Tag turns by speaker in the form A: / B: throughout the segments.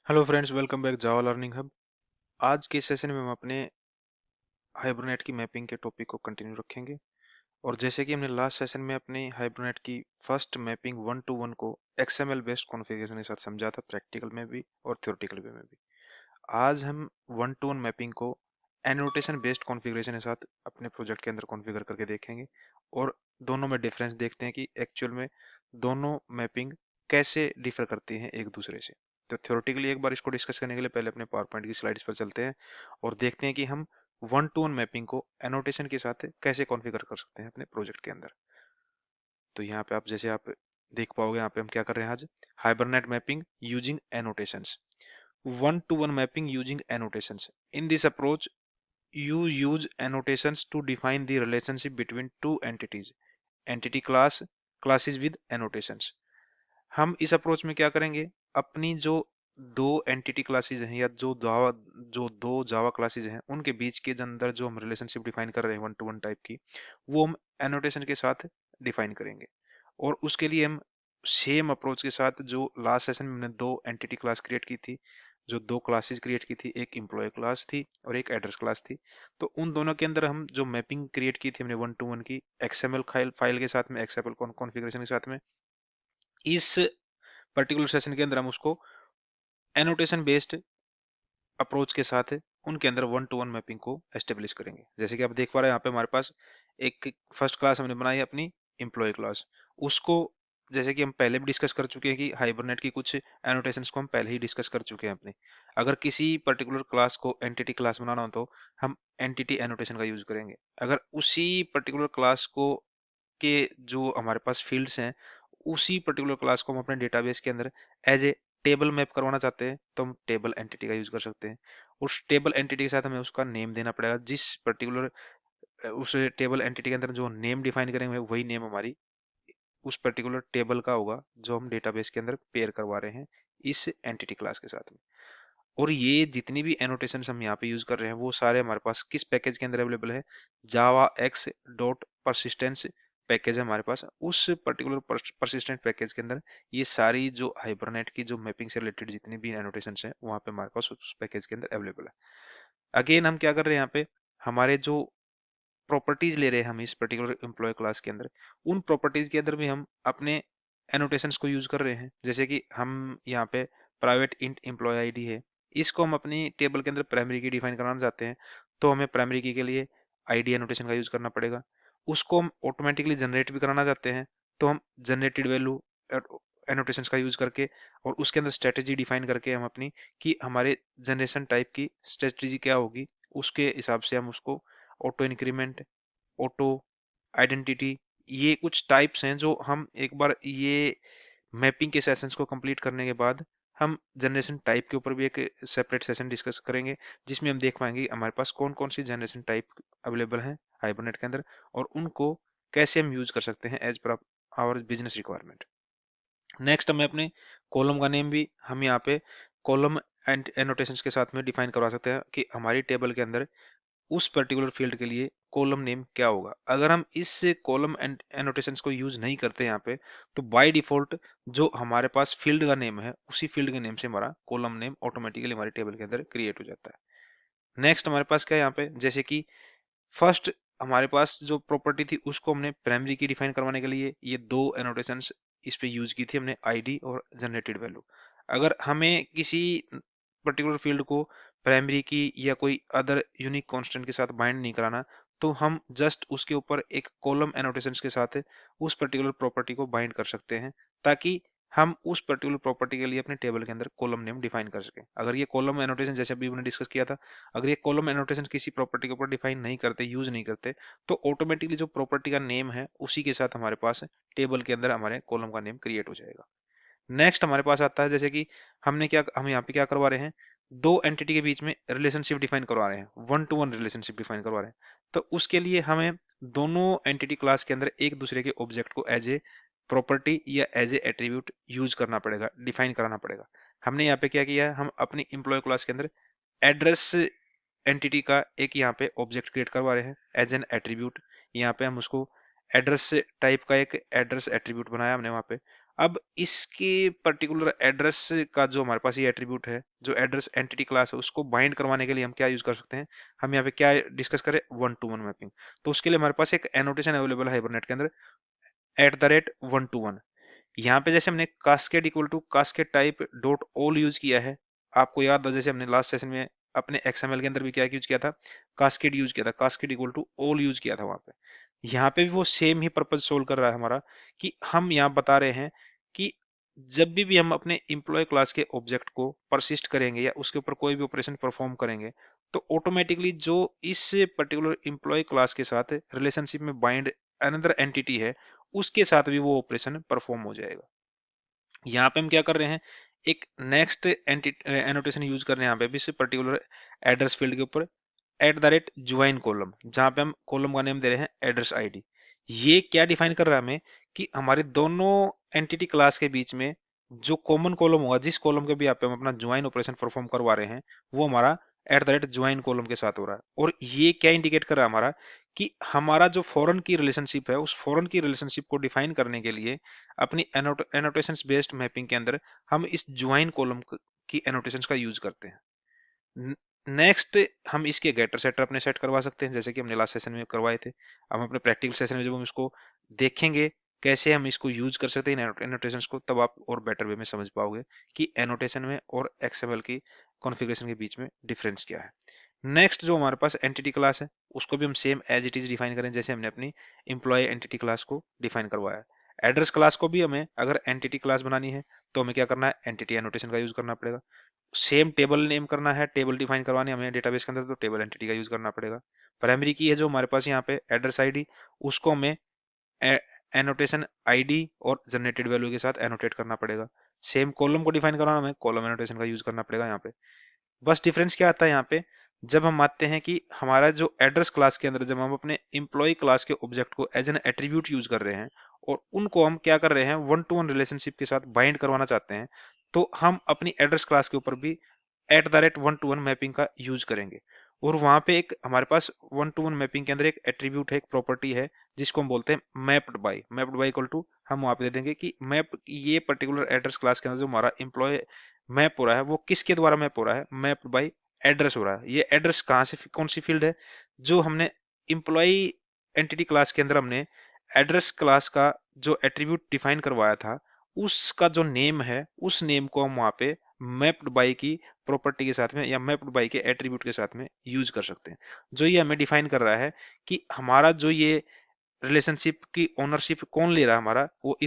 A: Hello friends, welcome back जावा learning hub. आज के session में हम अपने हाइबरनेट की मैपिंग के टॉपिक को कंटिन्यू रखेंगे। और जैसे कि हमने लास्ट सेशन में अपनी हाइबरनेट की फर्स्ट मैपिंग 1 to 1 को XML बेस्ड कॉन्फ़िगरेशन के साथ समझा था, प्रैक्टिकल में भी और थ्योरेटिकल वे में भी। आज हम 1 to 1 मैपिंग को एनोटेशन बेस्ड कॉन्फ़िगरेशन के साथ अपने प्रोजेक्ट के अंदर कॉन्फ़िगर करके देखेंगे और दोनों में डिफरेंस देखते हैं कि एक्चुअल में दोनों मैपिंग कैसे डिफर करती हैं एक दूसरे से। तो थ्योरेटिकली एक बार इसको डिस्कस करने के लिए पहले अपने पावर पॉइंट की स्लाइड्स पर चलते हैं और देखते हैं कि हम 1 to 1 मैपिंग को एनोटेशन के साथ कैसे कॉन्फ़िगर कर सकते हैं अपने प्रोजेक्ट के अंदर। तो यहाँ पे आप देख पाओगे, यहाँ पे हम क्या कर रहे हैं आज, hibernate mapping using annotations. 1 to 1 mapping using annotations. In this approach, you use annotations to define the relationship between two entities. Entity class, classes with annotations. हम इस अप्रोच में क्या करेंगे, अपनी जो दो एंटिटी क्लासेज हैं या जो दो जावा क्लासेज हैं उनके बीच के अंदर जो हम रिलेशनशिप डिफाइन कर रहे हैं 1 to 1 टाइप की, वो हम एनोटेशन के साथ डिफाइन करेंगे। और उसके लिए हम सेम अप्रोच के साथ जो लास्ट सेशन में हमने दो एंटिटी क्लास क्रिएट की थी, जो दो क्लासेस क्रिएट की थी, एक एम्प्लॉय क्लास थी और एक एड्रेस क्लास थी, तो उन दोनों के अंदर हम जो मैपिंग क्रिएट की थी हमने 1 to 1 की XML फाइल के साथ में, XML कॉन्फ़िगरेशन के साथ में, इस पर्टिकुलर सेशन के अंदर हम उसको एनोटेशन बेस्ड अप्रोच के साथ उनके अंदर 1 to 1 मैपिंग को एस्टेब्लिश करेंगे। जैसे कि आप देख पा रहे हैं यहाँ पे हमारे पास एक फर्स्ट क्लास हमने बनाई है अपनी एम्प्लॉय क्लास। उसको जैसे कि हम पहले भी डिस्कस कर चुके हैं कि हाइबरनेट की कुछ एनोटेशंस को हम पहले ही डिस्कस कर चुके हैं अपने। अगर किसी पर्टिकुलर क्लास को एंटिटी क्लास बनाना हो तो हम एंटिटी एनोटेशन का यूज करेंगे। अगर उसी पर्टिकुलर क्लास को के जो हमारे पास फील्ड्स हैं, उसी पर्टिकुलर क्लास को हम अपने डेटाबेस के अंदर एज ए टेबल मैप करवाना चाहते हैं तो हम टेबल एंटिटी का यूज कर सकते हैं। उस टेबल एंटिटी के साथ हमें उसका नेम देना पड़ेगा। जिस पर्टिकुलर उस टेबल एंटिटी के अंदर जो नेम डिफाइन करेंगे वही नेम हमारी उस पर्टिकुलर टेबल का होगा जो हम डेटाबेस के अंदर पेयर करवा रहे हैं इस एंटिटी क्लास के साथ में। और ये जितनी भी एनोटेशन हम यहाँ पे यूज कर रहे हैं वो सारे हमारे पास किस पैकेज के अंदर अवेलेबल है, जावा एक्स डॉट परसिस्टेंस पैकेज है हमारे पास। उस पर्टिकुलर परसिस्टेंट पैकेज के अंदर ये सारी जो हाइबरनेट की जो मैपिंग से रिलेटेड जितनी भी एनोटेशन है वहाँ पे हमारे पास उस पैकेज के अंदर अवेलेबल है। अगेन हम क्या कर रहे हैं यहाँ पे, हमारे जो प्रॉपर्टीज ले रहे हैं हम इस पर्टिकुलर एम्प्लॉय क्लास के अंदर, उन प्रॉपर्टीज के अंदर भी हम अपने एनोटेशंस को यूज कर रहे हैं। जैसे कि हम यहाँ पे प्राइवेट इंट एम्प्लॉय आईडी है, इसको हम अपनी टेबल के अंदर प्राइमरी की डिफाइन कराना चाहते हैं तो हमें प्राइमरी की के लिए आईडी एनोटेशन का यूज करना पड़ेगा। उसको हम ऑटोमेटिकली जनरेट भी कराना चाहते हैं तो हम जनरेटेड वैल्यू एनोटेशंस का यूज करके और उसके अंदर स्ट्रेटेजी डिफाइन करके हम अपनी कि हमारे जनरेशन टाइप की स्ट्रेटेजी क्या होगी, उसके हिसाब से हम उसको ऑटो इंक्रीमेंट, ऑटो आइडेंटिटी, ये कुछ टाइप्स हैं जो हम एक बार ये मैपिंग के सेशंस को कंप्लीट करने के बाद हम जनरेशन टाइप के ऊपर भी एक सेपरेट सेशन डिस्कस करेंगे जिसमें हम देख पाएंगे हमारे पास कौन कौन सी जनरेशन टाइप अवेलेबल हैं हाइबरनेट के अंदर और उनको कैसे हम यूज कर सकते हैं as per hour business requirement. Next हमें अपने कॉलम का नेम भी हम यहाँ पे कॉलम एंड एनोटेशंस के साथ में डिफाइन करवा सकते हैं कि हमारी टेबल के अंदर उस पर्टिकुलर फील्ड के लिए कॉलम नेम क्या होगा। अगर हम इस कॉलम एंड एनोटेशंस को यूज नहीं करते यहाँ पे तो बाय डिफॉल्ट जो हमारे पास फील्ड का नेम है उसी फील्ड के नेम से हमारा कॉलम नेम ऑटोमेटिकली हमारी टेबल के अंदर क्रिएट हो जाता है। नेक्स्ट हमारे पास क्या है यहाँ पे, जैसे कि फर्स्ट हमारे पास जो प्रॉपर्टी थी उसको हमने प्राइमरी की डिफाइन करवाने के लिए ये दो एनोटेशंस इस पे यूज की थी हमने, आईडी और जनरेटेड वैल्यू। अगर हमें किसी पर्टिकुलर फील्ड को प्राइमरी की या कोई अदर यूनिक कांस्टेंट के साथ बाइंड नहीं कराना तो हम जस्ट उसके ऊपर एक कॉलम एनोटेशंस के साथ उस पर्टिकुलर प्रॉपर्टी को बाइंड कर सकते हैं ताकि हम उस पर्टिकुलर प्रॉपर्टी के लिए अपने टेबल के अंदर कॉलम नेम डिफाइन कर सकें। अगर ये कॉलम एनोटेशन जैसे अभी हमने डिस्कस किया था, अगर ये कॉलम एनोटेशन किसी प्रॉपर्टी के ऊपर डिफाइन नहीं करते, यूज नहीं करते, तो ऑटोमेटिकली जो प्रॉपर्टी का नेम है उसी के साथ हमारे पास टेबल के अंदर हमारे कॉलम का नेम क्रिएट हो जाएगा। नेक्स्ट हमारे पास आता है जैसे कि हम यहाँ पे क्या करवा रहे हैं, दो एंटिटी के बीच में रिलेशनशिप डिफाइन करवा रहे हैं, 1 to 1 रिलेशनशिप डिफाइन करवा रहे हैं। तो उसके लिए हमें दोनों एंटिटी क्लास के अंदर एक दूसरे के ऑब्जेक्ट को एज ए प्रॉपर्टी या एज ए एट्रीब्यूट यूज करना पड़ेगा, डिफाइन कराना पड़ेगा। हमने यहाँ पे क्या किया है, हम अपनी एम्प्लॉय क्लास के अंदर एड्रेस एंटिटी का एक यहाँ पे ऑब्जेक्ट क्रिएट करवा रहे हैं एज एन एट्रीब्यूट। यहाँ पे हम उसको एड्रेस टाइप का एक एड्रेस एट्रीब्यूट बनाया हमने वहाँ पे। अब इसके पर्टिकुलर एड्रेस का जो हमारे पास ये एट्रीब्यूट है, जो एड्रेस एंटिटी क्लास है, उसको बाइंड करवाने के लिए हम क्या यूज कर सकते हैं, हम यहाँ पे क्या डिस्कस करें, वन टू वन मैपिंग। तो उसके लिए हमारे पास एक एनोटेशन अवेलेबल है हाइबरनेट के अंदर, @वन टू वन। यहाँ पे जैसे हमने cascade equal to cascade type dot all use किया है, आपको याद हो जैसे हमने लास्ट सेशन में अपने XML के अंदर भी क्या यूज किया था, कास्केड यूज किया था, cascade equal to all use किया था वहां पे। यहाँ पे भी वो सेम ही पर्पज सोल्व कर रहा है हमारा, कि हम यहाँ बता रहे हैं कि जब भी हम अपने एम्प्लॉय क्लास के ऑब्जेक्ट को परसिस्ट करेंगे या उसके ऊपर कोई भी ऑपरेशन परफॉर्म करेंगे, तो ऑटोमेटिकली जो इस पर्टिकुलर एम्प्लॉय क्लास के साथ रिलेशनशिप में बाइंड अनदर एंटिटी है, उसके साथ भी वो ऑपरेशन परफॉर्म हो जाएगा। यहाँ पे हम क्या कर रहे हैं, एक नेक्स्ट एनोटेशन यूज कर रहे हैं यहाँ पे भी इस पर्टिकुलर एड्रेस फील्ड के ऊपर, @ज्वाइन कॉलम, जहां पे हम कॉलम का नेम दे रहे हैं एड्रेस आईडी। ये क्या डिफाइन कर रहा है हमें, कि हमारे दोनों एंटिटी क्लास के बीच में जो कॉमन कॉलम होगा, जिस कॉलम के भी यहाँ पे हम अपना ज्वाइन ऑपरेशन परफॉर्म करवा रहे हैं, वो हमारा @ज्वाइन कॉलम के साथ हो रहा है। और ये क्या इंडिकेट कर रहा है हमारा, कि हमारा जो फॉरेन की रिलेशनशिप है, उस फॉरेन की रिलेशनशिप को डिफाइन करने के लिए अपनी एनोटेशंस बेस्ड मैपिंग के अंदर हम इस ज्वाइन कॉलम की एनोटेशंस का यूज करते हैं। नेक्स्ट हम इसके गेटर सेटर अपने सेट करवा सकते हैं, जैसे कि हमने लास्ट सेशन में करवाए थे। हम अपने प्रैक्टिकल सेशन में जब हम इसको देखेंगे कैसे हम इसको यूज कर सकते हैं एनोटेशंस को, तब आप और बेटर वे में समझ पाओगे कि एनोटेशन में और XML की कॉन्फ़िगरेशन के बीच में डिफरेंस क्या है। नेक्स्ट जो हमारे पास एंटिटी क्लास है, उसको भी हम same as it is define करें, जैसे हमने अपनी एम्प्लॉय एंटिटी क्लास को डिफाइन करवाया है। एड्रेस क्लास को भी हमें अगर एंटिटी क्लास बनानी है, तो हमें क्या करना है, एंटिटी एनोटेशन का यूज करना पड़ेगा। सेम टेबल नेम करना है, टेबल डिफाइन करवानी है हमें डेटाबेस के अंदर, तो टेबल एंटिटी का यूज करना पड़ेगा। प्राइमरी की है जो हमारे पास यहाँ पे एड्रेस आईडी, उसको हमें एनोटेशन आईडी और जनरेटेड वैल्यू के साथ एनोटेट करना पड़ेगा। सेम कॉलम को डिफाइन करवाना, हमें कॉलम एनोटेशन का यूज करना पड़ेगा यहाँ पे। बस डिफरेंस क्या आता है यहाँ पे, जब हम आते हैं कि हमारा जो एड्रेस क्लास के अंदर जब हम अपने एम्प्लॉय क्लास के ऑब्जेक्ट को एज एन एट्रीब्यूट यूज कर रहे हैं, और उनको हम क्या कर रहे हैं, वन टू वन रिलेशनशिप के साथ बाइंड करवाना चाहते हैं, तो हम अपनी एड्रेस क्लास के ऊपर भी वन टू वन मैपिंग का यूज करेंगे। और वहां पे एक हमारे पास वन टू वन मैपिंग के अंदर एक एट्रीब्यूट है, एक प्रॉपर्टी है, जिसको हम बोलते हैं मैप्ड बाई इक्वल टू, हम वहां पे दे देंगे कि मैप, ये पर्टिकुलर एड्रेस क्लास के अंदर जो हमारा एम्प्लॉय मैप हो रहा है, वो किसके द्वारा मैप हो रहा है, मैप्ड बाई एड्रेस हो रहा है। ये एड्रेस कहाँ से, कौन सी फील्ड है, जो हमने एम्प्लॉय एंटिटी क्लास के अंदर हमने एड्रेस क्लास का जो एट्रीब्यूट डिफाइन करवाया था, उसका जो नेम है, उस नेम को हम वहां पे मैप्ड बाई की प्रॉपर्टी के साथ में या मैप्ड बाई के एट्रीब्यूट के साथ में यूज कर सकते हैं। जो ये हमें डिफाइन कर रहा है कि हमारा जो ये रिलेशनशिप की ओनरशिप कौन ले रहा है, हमारा वो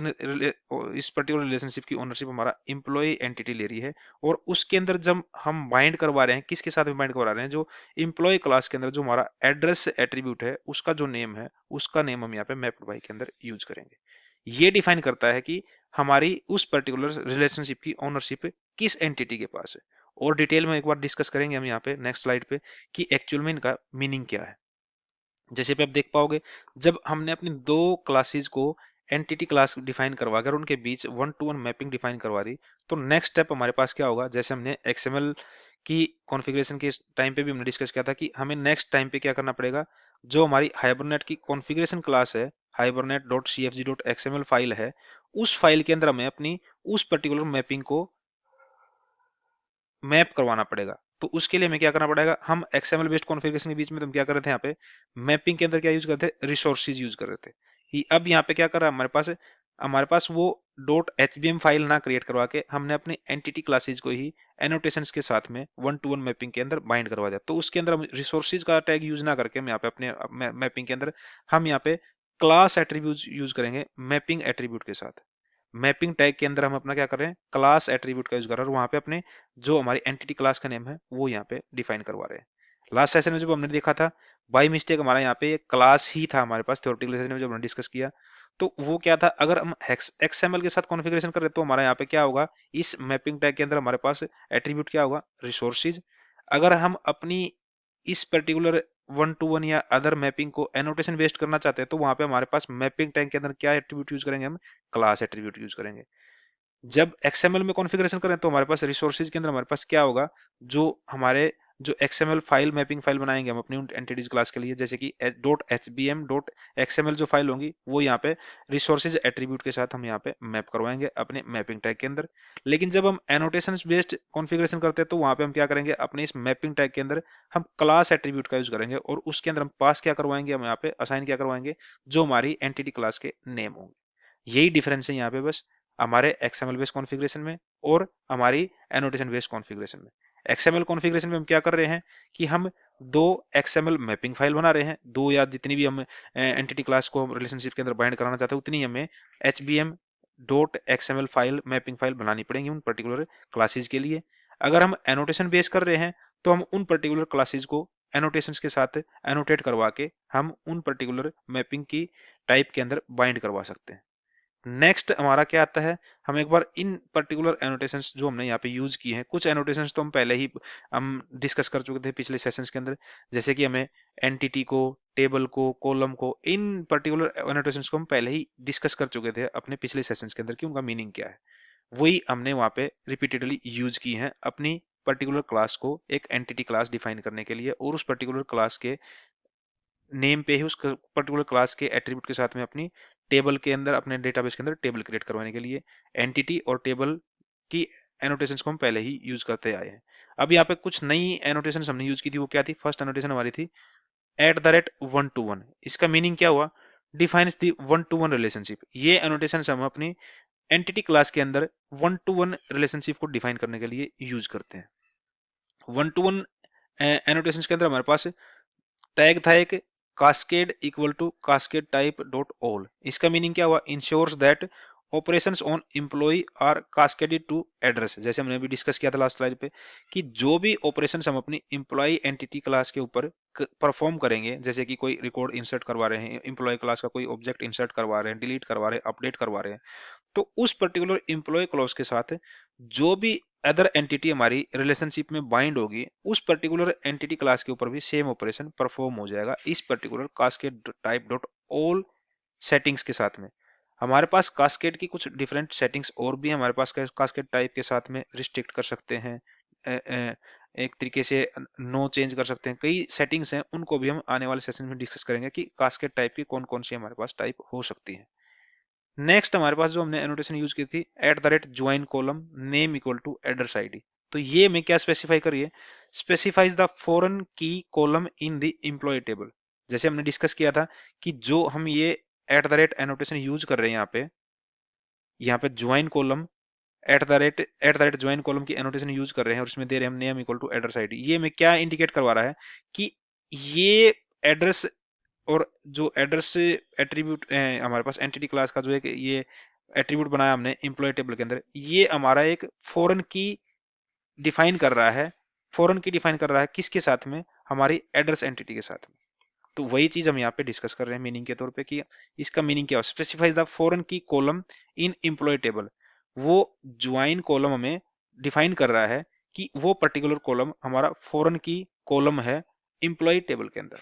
A: इस पर्टिकुलर रिलेशनशिप की ओनरशिप हमारा एम्प्लॉय एंटिटी ले रही है। और उसके अंदर जब हम बाइंड करवा रहे हैं, किसके साथ में बाइंड करवा रहे हैं, जो एम्प्लॉय क्लास के अंदर जो हमारा एड्रेस एट्रीब्यूट है, उसका जो नेम है, उसका नेम हम यहाँ पे मैप्ड बाई के अंदर यूज करेंगे। ये डिफाइन करता है कि हमारी उस पर्टिकुलर रिलेशनशिप की ओनरशिप किस एंटिटी के पास है। और डिटेल में एक बार डिस्कस करेंगे हम यहाँ पे नेक्स्ट स्लाइड पे, कि एक्चुअल में इनका मीनिंग क्या है। जैसे पे आप देख पाओगे, जब हमने अपनी दो क्लासेस को एंटिटी क्लास डिफाइन करवा कर उनके बीच one to one mapping define करवा दी, तो नेक्स्ट स्टेप हमारे पास क्या होगा, जैसे हमने XML की कॉन्फ़िगरेशन के टाइम पे भी हमने डिस्कस किया था, कि हमें नेक्स्ट टाइम पे क्या करना पड़ेगा, जो हमारी हाइबरनेट की कॉन्फ़िगरेशन क्लास है, hibernate.cfg.xml फाइल है, उस फाइल के अंदर हमें अपनी उस पर्टिकुलर मैपिंग को मैप करवाना पड़ेगा। तो उसके लिए हमें क्या करना पड़ेगा, हम XML बेस्ड कॉन्फ़िगरेशन के बीच में तुम क्या कर रहे थे, यहाँ पे मैपिंग के अंदर क्या यूज करते थे, रिसोर्सेज यूज कर रहे थे। अब यहाँ पे क्या कर रहा है हमारे पास वो .hbm फाइल ना क्रिएट करवा के हमने अपने एंटिटी क्लासेज को ही एनोटेशंस के साथ में वन टू वन मैपिंग के अंदर बाइंड करवा दिया। तो उसके अंदर हम रिसोर्सेज का टैग यूज ना करके हम यहाँ पे अपने मैपिंग के अंदर हम यहाँ पे क्लास एट्रीब्यूट यूज करेंगे मैपिंग एट्रीब्यूट के साथ। मैपिंग टैग के अंदर हम अपना क्या कर रहे हैं, क्लास एट्रीब्यूट का यूज कर रहे हैं, और वहां पे अपने जो हमारी एंटिटी क्लास का नेम है वो यहाँ पे डिफाइन करवा रहे हैं। लास्ट सेशन में जब हमने देखा था, बाय मिस्टेक हमारा यहाँ पे क्लास ही था हमारे पास, थ्योरेटिकल सेशन में जब हमने डिस्कस किया, तो वो क्या था, अगर हम XML के साथ कॉन्फ़िगरेशन कर रहे तो हमारा यहाँ पे क्या होगा, इस मैपिंग टैग के अंदर हमारे पास एट्रीब्यूट क्या होगा, रिसोर्सेज। अगर हम अपनी इस पर्टिकुलर वन टू वन या अदर मैपिंग को एनोटेशन बेस्ड करना चाहते हैं, तो वहां पे हमारे पास मैपिंग टैग के अंदर क्या एट्रीब्यूट यूज करेंगे, हम क्लास एट्रीब्यूट यूज करेंगे। जब XML में कॉन्फ़िगरेशन करें तो हमारे पास रिसोर्सेज के अंदर हमारे पास क्या होगा, जो हमारे जो XML फाइल मैपिंग फाइल बनाएंगे हम अपनी उन एंटिटीज क्लास के लिए, जैसे कि .hbm.xml जो फाइल होंगी वो यहाँ पे रिसोर्सेज एट्रीब्यूट के साथ हम यहाँ पे मैप करवाएंगे अपने मैपिंग टैग के अंदर। लेकिन जब हम एनोटेशंस बेस्ड कॉन्फ़िगरेशन करते हैं तो वहां पे हम क्या करेंगे, अपने इस मैपिंग टैग के अंदर हम क्लास एट्रीब्यूट का यूज करेंगे और उसके अंदर हम पास क्या करवाएंगे, हम यहाँ पे असाइन क्या करवाएंगे, जो हमारी एंटिटी क्लास के नेम होंगे। यही डिफरेंस है यहाँ पे बस हमारे XML बेस्ड कॉन्फ़िगरेशन में और हमारी एनोटेशन बेस्ड कॉन्फ़िगरेशन में। XML कॉन्फ़िगरेशन में हम क्या कर रहे हैं कि हम दो XML मैपिंग फाइल बना रहे हैं, दो या जितनी भी हम एंटिटी क्लास को हम रिलेशनशिप के अंदर बाइंड कराना चाहते हैं उतनी हमें HBM dot XML file mapping file बनानी पड़ेगी उन पर्टिकुलर क्लासेस के लिए। अगर हम एनोटेशन बेस कर रहे हैं तो हम उन पर्टिकुलर क्लासेस को एनोटेशंस के साथ एनोटेट करवा के हम उन पर्टिकुलर मैपिंग की टाइप के अंदर बाइंड करवा सकते हैं। नेक्स्ट हमारा क्या आता है, हम एक बार इन पर्टिकुलर एनोटेशंस जो हमने यहाँ पे यूज की हैं, कुछ एनोटेशंस तो हम पहले ही हम डिस्कस कर चुके थे पिछले सेशंस के अंदर, जैसे कि हमें एंटिटी को, टेबल को, कॉलम को, इन पर्टिकुलर एनोटेशंस को हम पहले ही डिस्कस कर चुके थे अपने पिछले सेशंस के अंदर कि उनका मीनिंग क्या है। वही हमने वहाँ पे रिपीटेडली यूज की हैं अपनी पर्टिकुलर क्लास को एक एंटिटी क्लास डिफाइन करने के लिए और उस पर्टिकुलर क्लास के नेम पे ही उस पर्टिकुलर क्लास के एट्रीब्यूट के साथ में अपनी टेबल के अंदर, अपने डेटाबेस के अंदर टेबल क्रिएट करवाने के लिए एंटिटी और टेबल की एनोटेशंस को हम पहले ही यूज करते आए हैं। अब यहाँ पे कुछ नई एनोटेशंस हमने यूज की थी, वो क्या थी, फर्स्ट एनोटेशन हमारी थी वन टू वन। इसका मीनिंग क्या हुआ, defines the one to one relationship. ये एनोटेशंस हम अपनी एंटिटी क्लास के अंदर वन टू वन रिलेशनशिप को डिफाइन करने के लिए यूज करते हैं। वन टू वन एनोटेशंस के अंदर हमारे पास टैग था एक cascade equal to cascade type dot all. इसका मीनिंग क्या हुआ, ensures that operations on employ are cascaded to address. जैसे हमने अभी डिस्कस किया था लास्ट स्लाइड पे कि जो भी ऑपरेशंस हम अपनी एम्प्लॉय एंटिटी क्लास के ऊपर परफॉर्म करेंगे, जैसे कि कोई रिकॉर्ड इंसर्ट करवा रहे हैं, एम्प्लॉय क्लास का कोई ऑब्जेक्ट इंसर्ट करवा रहे हैं, डिलीट करवा रहे हैं, अपडेट करवा रहे हैं, तो उस पर्टिकुलर एम्प्लॉय क्लॉज के साथ जो भी अदर एंटिटी हमारी रिलेशनशिप में बाइंड होगी, उस पर्टिकुलर एंटिटी क्लास के ऊपर भी सेम ऑपरेशन परफॉर्म हो जाएगा इस particular cascade type dot all settings के साथ में। हमारे पास कास्केड की कुछ डिफरेंट सेटिंग्स और भी हमारे पास कास्केड टाइप के साथ में रिस्ट्रिक्ट कर सकते हैं, एक तरीके से नो चेंज कर सकते हैं, कई सेटिंग्स हैं, उनको भी हम आने वाले सेशन में डिस्कस करेंगे कि कास्केड टाइप की कौन कौन सी हमारे पास टाइप हो सकती है। नेक्स्ट हमारे पास जो हमने एनोटेशन यूज की थी @join column name equal to address ID. तो ये में क्या स्पेसिफाई करिए, specifies the foreign key column in the employ table. जैसे हमने डिस्कस किया था कि जो हम ये एनोटेशन यूज कर रहे हैं यहाँ पे ज्वाइन कॉलम ज्वाइन कॉलम की एनोटेशन यूज कर रहे हैं और इसमें दे रहे हैं हम name equal to address ID. ये में क्या इंडिकेट करवा रहा है कि ये एड्रेस और जो एड्रेस एट्रीब्यूट हमारे पास एंटिटी क्लास का जो एक ये एट्रीब्यूट बनाया हमने एम्प्लॉय टेबल के अंदर, ये हमारा एक फॉरेन की डिफाइन कर रहा है। फॉरेन की डिफाइन कर रहा है किसके साथ में, हमारी एड्रेस एंटिटी के साथ में। तो वही चीज हम यहाँ पे डिस्कस कर रहे हैं मीनिंग के तौर पे कि इसका मीनिंग क्या हो, specifies the foreign key column in employ table. वो ज्वाइन कॉलम हमें डिफाइन कर रहा है कि वो पर्टिकुलर कॉलम हमारा फॉरेन की कॉलम है एम्प्लॉय टेबल के अंदर।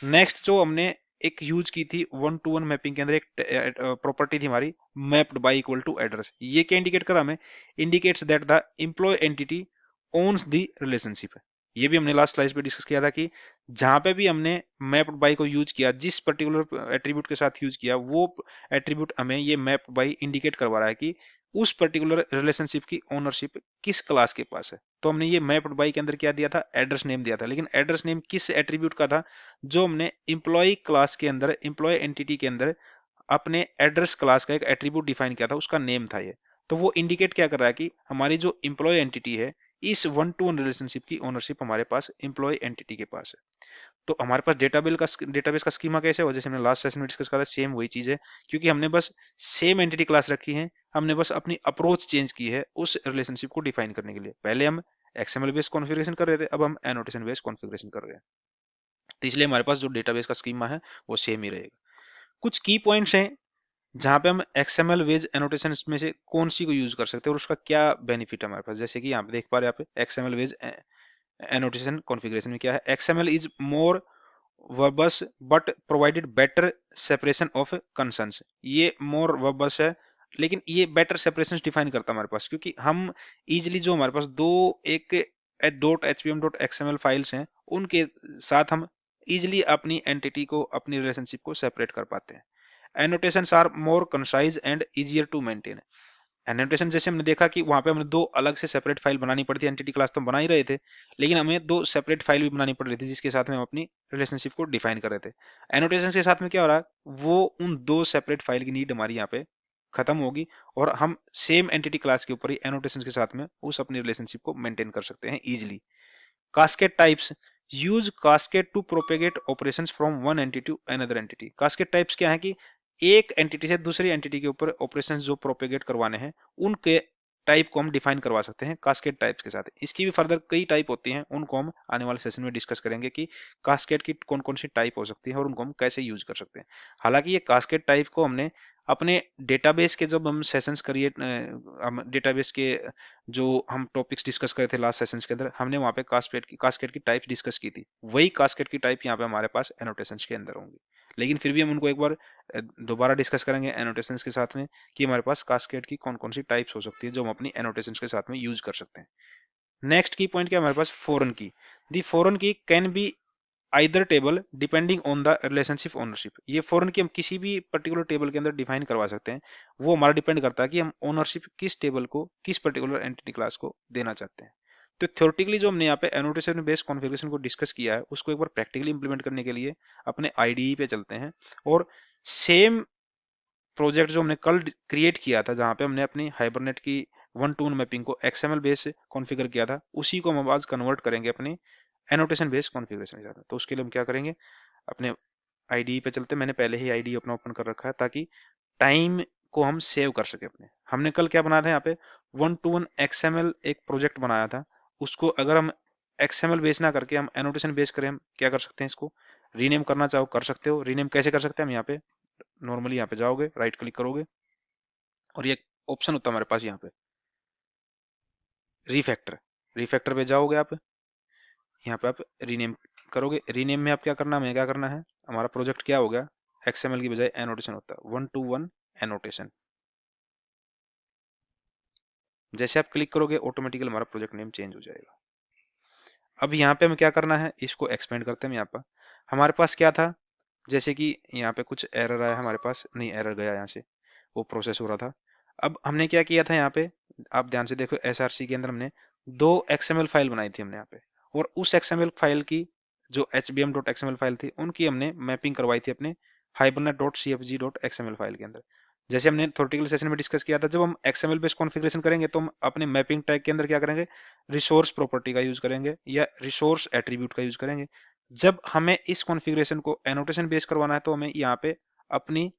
A: नेक्स्ट जो हमने एक यूज की थी वन टू वन मैपिंग के अंदर एक प्रॉपर्टी थी हमारी mapped by equal to address. ये क्या इंडिकेट कर रहा हमें, indicates that the employ entity owns the relationship. ये भी हमने लास्ट स्लाइड पे डिस्कस किया था कि जहां पे भी हमने मैप्ड बाय को यूज किया, जिस पर्टिकुलर एट्रीब्यूट के साथ यूज किया, वो एट्रीब्यूट हमें ये मैप्ड बाय इंडिकेट करवा रहा है कि उस पर्टिकुलर रिलेशनशिप की ओनरशिप किस क्लास के पास है। तो हमने ये मैप्ड बाय के अंदर क्या दिया था, एड्रेस नेम दिया था, लेकिन एड्रेस नेम किस एट्रीब्यूट का था, जो हमने एम्प्लॉय क्लास के अंदर, एम्प्लॉय एंटिटी के अंदर अपने एड्रेस क्लास का एक एट्रीब्यूट डिफाइन किया था, उसका नेम था ये। तो वो इंडिकेट क्या कर रहा है कि हमारी जो एम्प्लॉय एंटिटी है, इस वन टू वन रिलेशनशिप की ओनरशिप हमारे पास एम्प्लॉय एंटिटी के पास है। तो हमारे पास डेटाबेस का स्कीमा कैसे हो, जैसे हमने लास्ट सेशन में डिस्कस करा था, सेम वही चीज है, क्योंकि हमने बस सेम एंटिटी क्लास रखी है, हमने बस अपनी अप्रोच चेंज की है उस रिलेशनशिप को डिफाइन करने के लिए। पहले हम XML बेस्ड कॉन्फ़िगरेशन कर रहे थे, अब हम एनोटेशन बेस्ड कॉन्फ़िगरेशन कर रहे हैं। तो इसलिए हमारे पास जो डेटाबेस का स्कीमा है वो सेम ही रहेगा। कुछ की पॉइंट्स हैं जहां पे हम XML बेस्ड एनोटेशन में से कौन सी को यूज कर सकते हैं और उसका क्या बेनिफिट है हमारे पास। जैसे कि यहाँ पे देख पा रहे हैं आप XML बेस्ड एनोटेशन कॉन्फ़िगरेशन में क्या है, XML is more verbose but provided better separation of concerns. ये मोर वर्बस है, लेकिन ये बेटर सेपरेशन डिफाइन करता है हमारे पास, क्योंकि हम इजिली जो हमारे पास दो एक dot HPM dot XML files हैं उनके साथ हम इजिली अपनी एंटिटी को, अपनी रिलेशनशिप को सेपरेट कर पाते हैं। Annotations are more concise and easier to maintain. Annotation जैसे हमने देखा कि वहां पे हमें दो अलग से सेपरेट फाइल बनानी पड़ती है, एंटिटी क्लास तो हम बना ही रहे थे, लेकिन हमें दो सेपरेट फाइल भी बनानी पड़ रही थी जिसके साथ में हम अपनी रिलेशनशिप को डिफाइन कर रहे थे। एनोटेशन के साथ में क्या हो रहा है, वो उन दो सेपरेट फाइल की नीड हमारी यहाँ पे खत्म होगी और हम सेम एंटिटी क्लास के ऊपर ही एनोटेशन के साथ में उस अपनी रिलेशनशिप को मेंटेन कर सकते हैं easily. Cascade types, use cascade to propagate operations from one entity to another entity. Cascade types क्या है कि एक एंटिटी से दूसरी एंटिटी के ऊपर ऑपरेशंस जो प्रोपेगेट करवाने हैं उनके टाइप को हम डिफाइन करवा सकते हैं कास्केड टाइप्स के साथ। इसकी भी फर्दर कई टाइप होती हैं, उनको हम आने वाले सेशन में डिस्कस करेंगे कि कास्केड की कौन कौन सी टाइप हो सकती है और उनको हम कैसे यूज कर सकते हैं। हालांकि ये कास्केड टाइप को हमने अपने डेटाबेस के जब हम सेशंस क्रिएट, हम डेटाबेस के जो हम टॉपिक्स डिस्कस करे थे लास्ट सेशंस के अंदर, हमने वहां पे कास्केड की टाइप्स डिस्कस की थी। वही कास्केड की टाइप यहाँ पे हमारे पास एनोटेशंस के अंदर होंगी, लेकिन फिर भी हम उनको एक बार दोबारा डिस्कस करेंगे एनोटेशंस के साथ में कि हमारे पास कास्केड की कौन कौन सी टाइप्स हो सकती है जो हम अपनी एनोटेशंस के साथ में यूज कर सकते हैं। नेक्स्ट की पॉइंट क्या हमारे पास, फॉरेन की। दी फॉरेन की can be either table depending on the relationship ownership. ये फॉरेन की हम किसी भी पर्टिकुलर टेबल के अंदर डिफाइन करवा सकते हैं, वो हमारा डिपेंड करता है कि हम ओनरशिप किस टेबल को, किस पर्टिकुलर एंटिटी क्लास को देना चाहते हैं। तो थ्योरेटिकली जो हमने यहाँ पे एनोटेशन बेस्ड कॉन्फ़िगरेशन को डिस्कस किया है, उसको एक बार प्रैक्टिकली इंप्लीमेंट करने के लिए अपने आईडीई पे चलते हैं और सेम प्रोजेक्ट जो हमने कल क्रिएट किया था जहां पे हमने अपनी हाइबरनेट की वन टू वन मैपिंग को एक्सएमएल बेस कॉन्फ़िगर किया था, उसी को हम आज कन्वर्ट करेंगे अपने एनोटेशन बेस्ड कॉन्फ़िगरेशन के साथ। तो उसके लिए हम क्या करेंगे, अपने आईडी पे चलते हैं। मैंने पहले ही आईडी अपना ओपन कर रखा है ताकि टाइम को हम सेव कर सके अपने। हमने कल क्या बनाया था यहाँ पे, वन टू वन एक्सएमएल एक प्रोजेक्ट बनाया था। उसको अगर हम एक्सएमएल बेस ना करके हम एनोटेशन बेस करें, हम क्या कर सकते हैं, इसको रीनेम करना चाहो कर सकते हो। रीनेम कैसे कर सकते हैं, हम यहाँ पे नॉर्मली यहाँ पे जाओगे, राइट क्लिक करोगे और ये ऑप्शन होता है हमारे पास यहाँ पे रीफैक्टर। रीफैक्टर पे जाओगे आप, यहाँ पे आप रीनेम करोगे। रीनेम में आप क्या करना, हमें क्या करना है, हमारा प्रोजेक्ट क्या हो गया, एक्सएमएल की बजाय एनोटेशन होता है, वन टू वन एनोटेशन। जैसे आप क्लिक करोगे ऑटोमेटिकली हमारा प्रोजेक्ट नेम चेंज हो जाएगा। अब यहाँ पे हमें क्या करना है, इसको एक्सपेंड करते हैं। यहाँ पर हमारे पास क्या था, जैसे कि यहाँ पे कुछ एरर आया हमारे पास, नहीं एरर गया यहाँ से, वो प्रोसेस हो रहा था। अब हमने क्या किया था यहाँ पे, आप ध्यान से देखो, एसआरसी के अंदर हमने दो एक्सएमएल फाइल बनाई थी हमने यहाँ पे, और उस एक्सएमएल फाइल की जो hbm.xml फाइल थी उनकी हमने मैपिंग करवाई थी अपने hibernate.cfg.xml फाइल के अंदर। जैसे हमने थ्योरेटिकल सेशन में डिस्कस किया था, जब हम एक्सएमएल बेस्ड कॉन्फ़िगरेशन करेंगे तो हम अपने मैपिंग टैग के अंदर क्या करेंगे, रिसोर्स प्रॉपर्टी का यूज करेंगे या रिसोर्स एट्रीब्यूट का यूज करेंगे। जब हमें इस कॉन्फ़िगरेशन को एनोटेशन बेस करवाना है तो हमें यहाँ पे अपनी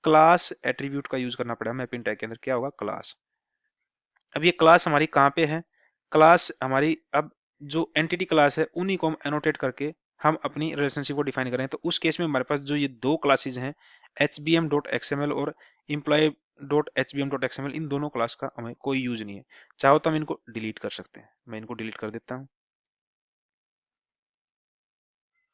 A: क्लास एट्रीब्यूट का यूज करना पड़ेगा। मैपिंग टैग के अंदर क्या होगा, क्लास। अब ये क्लास हमारी कहाँ पे है, क्लास हमारी अब जो एंटिटी क्लास है उन्हीं को हम एनोटेट करके हम अपनी रिलेशनशिप को डिफाइन करें। तो उस केस में हमारे पास जो ये दो क्लासेज हैं, hbm.xml और employee.hbm.xml, इन दोनों क्लास का हमें कोई यूज नहीं है। चाहो तो हम इनको डिलीट कर सकते हैं। मैं इनको डिलीट कर देता हूँ।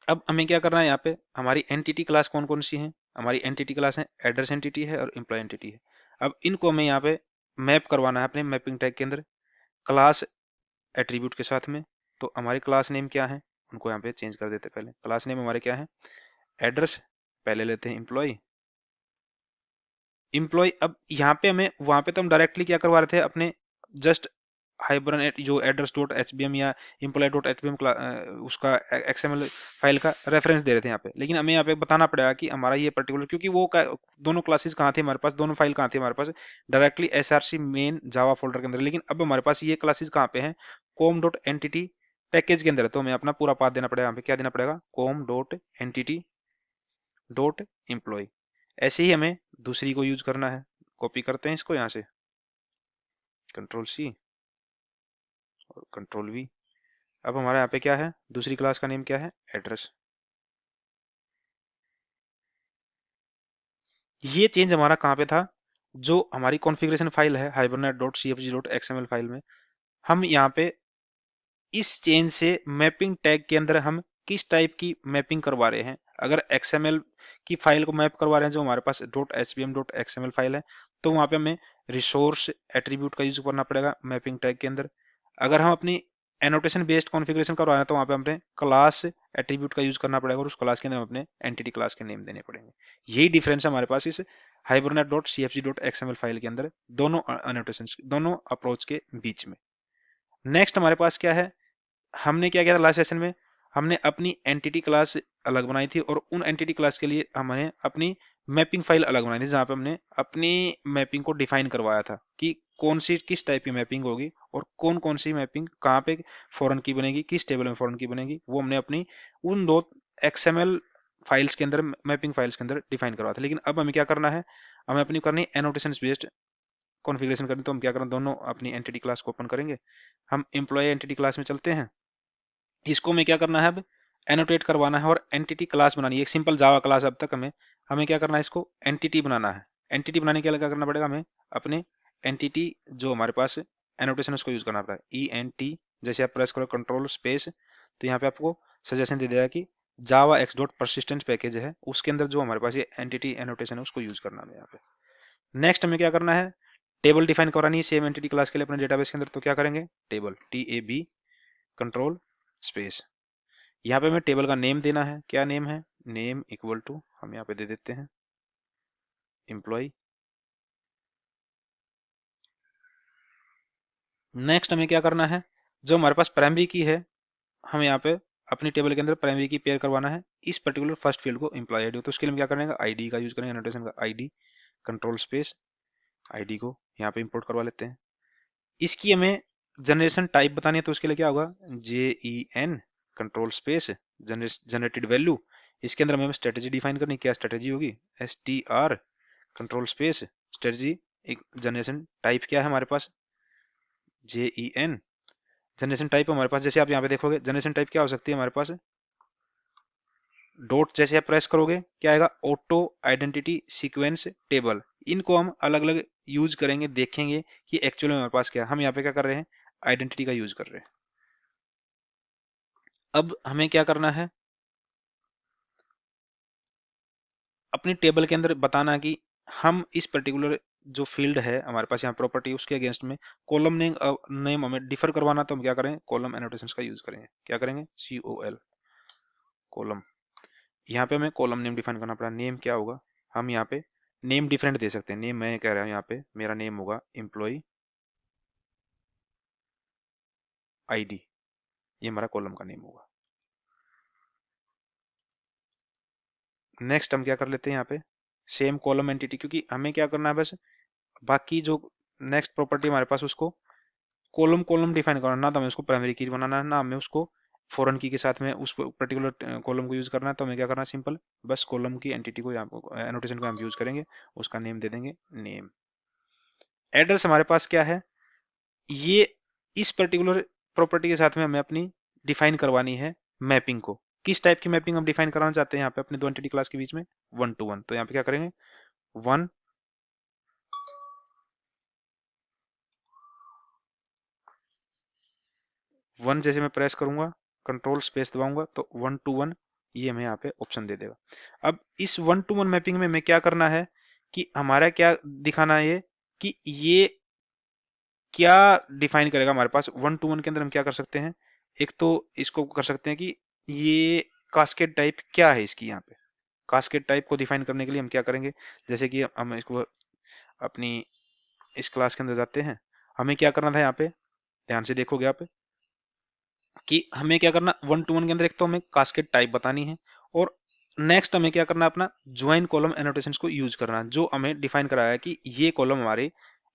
A: अब हमें क्या करना है, यहाँ पे हमारी एंटिटी क्लास कौन कौन सी है, हमारी एंटिटी क्लास है एड्रेस एंटिटी है और एम्प्लॉय एंटिटी है। अब इनको हमें यहाँ पे मैप करवाना है अपने मैपिंग टैग के अंदर क्लास एट्रीब्यूट के साथ में। तो हमारी क्लास नेम क्या है, उनको यहाँ पे चेंज कर देते हैं। पहले क्लास नेम हमारे क्या है, एड्रेस। पहले लेते हैं एम्प्लॉय। एम्प्लॉय, अब यहाँ पे हमें, वहां पे तो हम डायरेक्टली क्या करवा रहे थे, अपने जस्ट हाइबरनेट जो address dot H B M या employ dot H B M उसका एक्सएमएल फाइल का रेफरेंस दे रहे थे यहाँ पे। लेकिन हमें यहाँ पे बताना पड़ेगा कि हमारा ये पर्टिकुलर, क्योंकि वो दोनों क्लासेस कहाँ थे हमारे पास, दोनों फाइल कहाँ थी हमारे पास, डायरेक्टली एसआरसी मेन जावा फोल्डर के अंदर। लेकिन अब हमारे पास ये क्लासेस कहाँ पे हैं, कॉम डॉट एंटिटी पैकेज के अंदर है। तो हमें अपना पूरा पाथ देना पड़ेगा। यहाँ पे क्या देना पड़ेगा, com dot entity dot employ. ऐसे ही हमें दूसरी को यूज करना है। कॉपी करते हैं इसको यहाँ से, कंट्रोल सी और कंट्रोल वी। अब हमारे यहाँ पे क्या है, दूसरी क्लास का नेम क्या है, एड्रेस। ये चेंज हमारा कहाँ पे था, जो हमारी कॉन्फ़िगरेशन फाइल है hibernate.cfg.xml फाइल में। हम यहाँ पे इस चेंज से मैपिंग टैग के अंदर हम किस टाइप की मैपिंग करवा रहे हैं। अगर XML की फाइल को मैप करवा रहे हैं जो हमारे पास .hbm.xml फाइल है, तो वहां पे हमें रिसोर्स एट्रीब्यूट का यूज करना पड़ेगा मैपिंग टैग के अंदर। अगर हम अपनी एनोटेशन बेस्ड कॉन्फ़िगरेशन करवाना है तो वहां पे हमने क्लास एट्रीब्यूट का यूज करना पड़ेगा और उस क्लास के अंदर हम अपने एंटिटी क्लास के नेम देने पड़ेंगे। यही डिफरेंस है हमारे पास इस hibernate.cfg.xml फाइल के अंदर दोनों एनोटेशन दोनों अप्रोच के बीच में। नेक्स्ट हमारे पास क्या है, हमने क्या किया था लास्ट सेशन में, हमने अपनी एंटिटी क्लास अलग बनाई थी और उन एंटिटी क्लास के लिए हमने अपनी मैपिंग फाइल अलग बनाई थी जहां पे हमने अपनी मैपिंग को डिफाइन करवाया था कि कौन सी किस टाइप की मैपिंग होगी और कौन कौन सी मैपिंग कहाँ पे फॉरेन की बनेगी, किस टेबल में फॉरेन की बनेगी, वो हमने अपनी उन दो एक्सएमएल फाइल्स के अंदर मैपिंग फाइल्स के अंदर डिफाइन करवा था। लेकिन अब हमें क्या करना है, हमें अपनी करनी एनोटेशन बेस्ड कॉन्फ़िगरेशन करनी। तो हम क्या करें, दोनों अपनी एंटिटी क्लास को ओपन करेंगे, हम एम्प्लॉय एंटिटी क्लास में चलते हैं। इसको हमें क्या करना है, अब एनोटेट करवाना है और एंटिटी क्लास बनानी है, एक सिंपल जावा क्लास। अब तक हमें हमें क्या करना है, इसको एंटिटी बनाना है। एंटिटी बनाने के लिए क्या करना पड़ेगा, हमें अपने एंटिटी जो हमारे पास एनोटेशन उसको यूज करना पड़ेगा, ई एन टी। जैसे आप प्रेस करो कंट्रोल स्पेस तो यहाँ पे आपको सजेशन दे देगा कि जावा एक्स डॉट परसिस्टेंस पैकेज है, उसके अंदर जो हमारे पास ये एंटिटी एनोटेशन है उसको यूज करना है यहाँ पे। नेक्स्ट हमें क्या करना है, टेबल डिफाइन करानी है सेम एंटिटी क्लास के लिए अपने डेटाबेस के अंदर। तो क्या करेंगे, टेबल TAB कंट्रोल स्पेस, यहाँ पे हमें टेबल का नेम देना है। क्या नेम है, नेम इक्वल टू हम यहाँ पे दे देते हैं एम्प्लॉय। नेक्स्ट हमें क्या करना है, जो हमारे पास प्राइमरी की है, हम यहाँ पे अपनी टेबल के अंदर प्राइमरी की पेयर करवाना है इस पर्टिकुलर फर्स्ट फील्ड को एम्प्लॉय आईडी। तो उसके लिए हम क्या करेंगे, आईडी का यूज करेंगे, एनोटेशन का आईडी कंट्रोल स्पेस आईडी को यहाँ पे इंपोर्ट करवा लेते हैं। इसकी हमें जनरेशन टाइप बतानी है तो उसके लिए क्या होगा, JEN control space generated value. इसके अंदर हमें स्ट्रेटेजी डिफाइन करनी, क्या स्ट्रेटेजी होगी, STR कंट्रोल स्पेस स्ट्रेटजी। एक जनरेशन टाइप क्या है हमारे पास, JEN। जनरेशन टाइप हमारे पास, जैसे आप यहाँ पे देखोगे जनरेशन टाइप क्या हो सकती है हमारे पास, डॉट जैसे आप प्रेस करोगे क्या आएगा, ऑटो आइडेंटिटी सीक्वेंस टेबल। इनको हम अलग अलग यूज करेंगे, देखेंगे कि एक्चुअली हमारे पास क्या है। हम यहाँ पे क्या कर रहे हैं, आइडेंटिटी का यूज कर रहे हैं। अब हमें क्या करना है, अपनी टेबल के अंदर बताना कि हम इस पर्टिकुलर जो फील्ड है हमारे पास यहाँ प्रॉपर्टी, उसके अगेंस्ट में कॉलम नेम हमें डिफर करवाना। तो हम क्या करें, कॉलम एनोटेशंस का यूज करेंगे। क्या करेंगे, COL कॉलम। यहाँ पे हमें कॉलम नेम डिफाइन करना पड़ा। नेम क्या होगा, हम यहाँ पे नेम डिफरेंट दे सकते हैं। नेम मैं कह रहा हूँ यहाँ पे मेरा नेम होगा एम्प्लॉय ID, ये हमारा कॉलम का नेम होगा। नेक्स्ट हम क्या कर लेते हैं, यहाँ पे सेम कॉलम एंटिटी, क्योंकि हमें क्या करना है बस बाकी जो नेक्स्ट प्रॉपर्टी हमारे पास उसको कॉलम कॉलम डिफाइन करना, ना तो हमें उसको प्राइमरी की बनाना है ना हमें उसको फॉरेन की के साथ में उस पर्टिकुलर कॉलम को यूज करना है। तो हमें क्या करना है, सिंपल बस कॉलम की एंटिटी को यहाँ एनोटेशन को हम यूज करेंगे, उसका नेम दे देंगे नेम। एड्रेस हमारे पास क्या है, ये इस पर्टिकुलर प्रॉपर्टी के साथ में हमें अपनी डिफाइन करवानी है मैपिंग को। किस टाइप की मैपिंग हम डिफाइन कराना चाहते हैं यहाँ पे अपने दो एंटिटी क्लास के बीच में, 1 to 1। तो यहाँ पे क्या करेंगे, 1 1 जैसे मैं प्रेस करूंगा कंट्रोल स्पेस दबाऊंगा तो 1 to 1 ये हमें यहाँ पे ऑप्शन दे देगा। अब इस 1 to 1 मैपिंग में हमें क्या करना है कि हमारा क्या दिखाना है, ये कि ये क्या डिफाइन करेगा हमारे पास 1 to 1 के अंदर। हम क्या कर सकते हैं, एक तो इसको कर सकते हैं कि ये कास्केड टाइप क्या है इसकी। यहाँ पे कास्केड टाइप को डिफाइन करने के लिए हम क्या करेंगे, जैसे कि हम इसको अपनी इस क्लास के अंदर जाते हैं, हमें क्या करना था यहाँ पे, ध्यान से देखोगे आप कि हमें क्या करना, 1 to 1 के अंदर एक तो हमें कास्केड टाइप बतानी है और नेक्स्ट हमें क्या करना है, अपना ज्वाइन कॉलम एनोटेशंस को यूज करना है, जो हमें डिफाइन कराया है कि ये कॉलम हमारे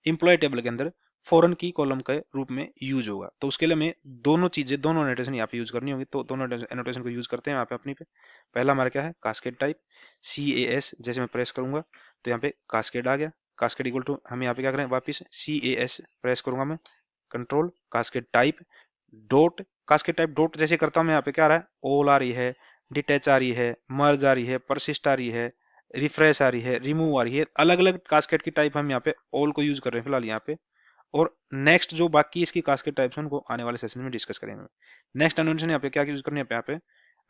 A: इंप्लॉय टेबल के अंदर फॉरेन की कॉलम के रूप में यूज होगा। तो उसके लिए हमें दोनों चीजें, दोनों एनोटेशन यहाँ पे यूज करनी होगी। तो दोनों एनोटेशन को यूज करते हैं यहाँ पे अपनी पे। पहला हमारा क्या है, कास्केड टाइप CAS। जैसे मैं प्रेस करूंगा तो यहाँ पे कास्केड आ गया। कास्केड इक्वल टू हम यहाँ पे क्या करें, वापिस CAS प्रेस करूंगा मैं, control cascade type dot. Cascade type dot जैसे करता हूं मैं, यहाँ पे क्या आ रहा है, ऑल आ रही है, डिटैच आ रही है, मर्ज आ रही है, परसिस्ट आ रही है, रिफ्रेश आ रही है, रिमूव आ रही है। अलग अलग कास्केड की टाइप हम यहाँ पे ऑल को यूज कर रहे हैं फिलहाल यहाँ पे। और नेक्स्ट जो बाकी इसकी कास्केड टाइप्स हैं उनको आने वाले सेशन में डिस्कस करेंगे। नेक्स्ट एनोटेशन यहाँ पे क्या यूज करनी है, यहाँ पे